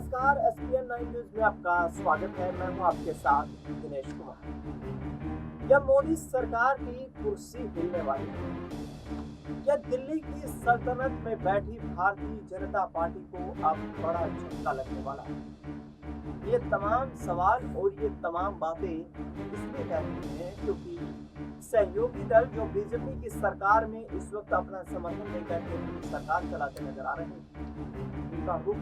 नमस्कार, ESPN 9 news में आपका स्वागत है। मैं हूं आपके साथ दिनेश कुमार। क्या मोदी सरकार की कुर्सी हिलने वाली है? क्या दिल्ली की सल्तनत में बैठी भारतीय जनता पार्टी को अब बड़ा झटका लगने वाला है? ये तमाम सवाल और ये तमाम बातें इसलिए कह रही हैं क्योंकि सहयोगी दल जो बीजेपी की सरकार में इस वक्त अपना समर्थन देकर केंद्र में सरकार चलाते नजर आ रहे हैं, उनका रुख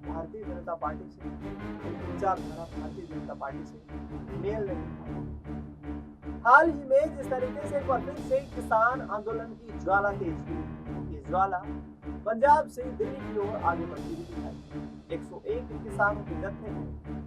भारतीय जनता पार्टी से, उनकी विचारधारा भारतीय जनता पार्टी से मेल नहीं खाता। हाल ही में जिस तरीके से एक बार फिर से किसान आंदोलन की ज्वाला तेज हुई, ये ज्वाला पंजाब से दिल्ली की ओर आगे बढ़ती हुई दिखाई। 101 किसानों के जत्थे ने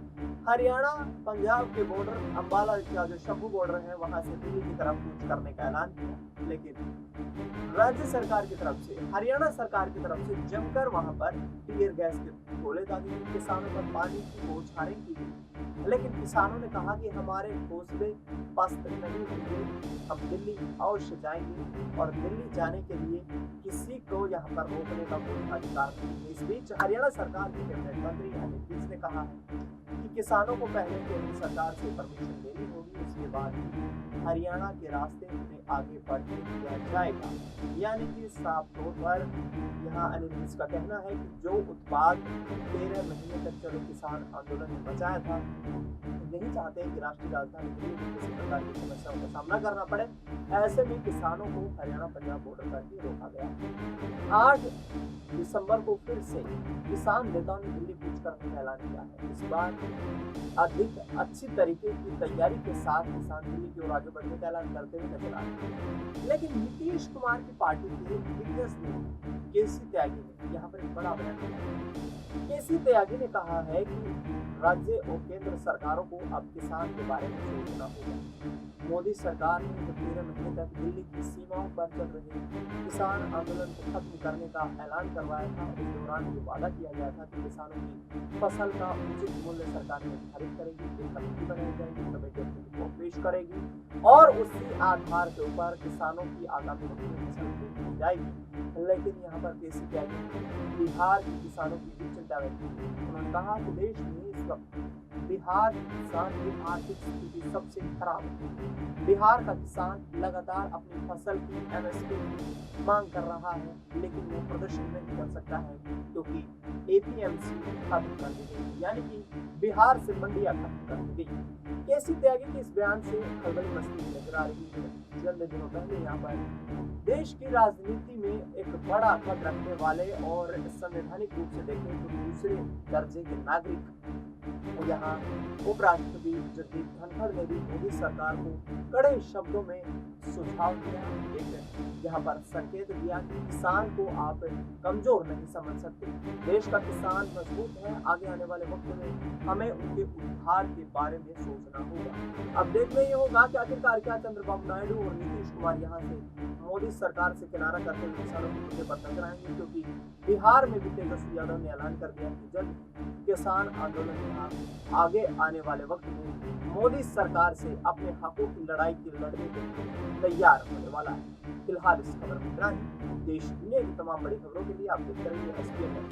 हरियाणा पंजाब के बॉर्डर अंबाला का जो शंभू बॉर्डर है वहां से दिल्ली की तरफ कूच करने का ऐलान किया, लेकिन राज्य सरकार की तरफ से, हरियाणा सरकार की तरफ से जमकर वहां पर टीयर गैस के गोले दागे गए, किसानों पर पानी की बौछारें की गई। लेकिन किसानों ने कहा कि हमारे हौसले पस्त नहीं होंगे, हम दिल्ली अवश्य जाएंगे और दिल्ली जाने के लिए किसी को यहाँ पर रोकने का कोई अधिकार नहीं है। इस बीच हरियाणा सरकार के कैबिनेट मंत्री अनिल विज ने कहा है कि किसानों को पहले केंद्र सरकार से परमिशन लेनी होगी, उसके बाद हरियाणा के रास्ते में आगे बढ़ने दिया जाएगा। यानी कि साफ तौर पर यहाँ अनिल विज का कहना है कि जो उत्पाद 13 महीने तक चले किसान आंदोलन ने बचाया था, नहीं चाहते कि राष्ट्रीय राजधानी दिल्ली में किसी प्रकार की समस्याओं का सामना करना पड़े। ऐसे में किसानों को हरियाणा पंजाब बॉर्डर पर ही रोका गया। 8 दिसंबर को फिर से किसान नेताओं ने दिल्ली कूच करने का ऐलान किया है। इस बार अधिक अच्छी तरीके की तैयारी के साथ किसान दिल्ली की ओर आगे बढ़ने का ऐलान करते हुए नजर आ रहे हैं। लेकिन नीतीश कुमार की पार्टी के दिग्गज नेता केसी त्यागी ने यहाँ पर एक बड़ा बयान दिया। केसी त्यागी ने कहा है कि राज्य और केंद्र सरकारों को अब किसान के बारे में सोचना होगा। मोदी सरकार ने जो 13 महीने तक दिल्ली की सीमाओं पर चल रहे किसान आंदोलन को खत्म करने का ऐलान करवाया था, उस दौरान ये वादा किया गया था कि किसानों की फसल का उचित मूल्य सरकार निर्धारित करेगी, एक कमेटी बनाई जाएगी, कमेटी अपनी रिपोर्ट पेश करेगी और उसी आधार के ऊपर किसानों की आगामी वक्त में फसल खरीदी जाएगी। लेकिन यहाँ पर केसी त्यागी बिहार के किसानों की भी चिंता व्यक्त की। उन्होंने कहा कि देश में इस वक्त बिहार किसान की आर्थिक स्थिति सबसे खराब है। बिहार का किसान लगातार अपनी फसल की एमएसपी मांग कर रहा है, लेकिन वो प्रदर्शन नहीं कर सकता है क्योंकि एपीएमसी खत्म कर दी गई, यानी कि बिहार से मंडियां खत्म कर दी गई। केसी त्यागी के इस बयान से खलबली मचती नजर आ रही है। चंद दिनों पहले यहाँ पर देश की राजनीति में एक बड़ा पद रखने वाले और संवैधानिक रूप से देखें तो दूसरे दर्जे के नागरिक यहाँ उपराष्ट्रपति जगदीप धनखड़ ने भी मोदी सरकार को कड़े शब्दों में सुझाव दिया, एक यहाँ पर संकेत दिया कि किसान को आप कमजोर नहीं समझ सकते, देश का किसान मजबूत है, आगे आने वाले वक्त में हमें उनके उद्धार के बारे में सोचना होगा। अब देखना ये होगा कि आखिरकार क्या चंद्रबाबू नायडू और नीतीश कुमार यहाँ से मोदी सरकार से किनारा करते हुए किसानों के मुद्दे पर नजर आएंगे, क्योंकि बिहार में भी तेजस्वी यादव ने ऐलान कर दिया कि जल्द किसान आंदोलन यहाँ आगे आने वाले वक्त में मोदी सरकार से अपने हकों की लड़ाई की लड़ने के लिए तैयार होने वाला है। फिलहाल इस खबर में इतना ही। देश दुनिया की तमाम बड़ी खबरों के लिए आप देखते रहिए एसपीएन।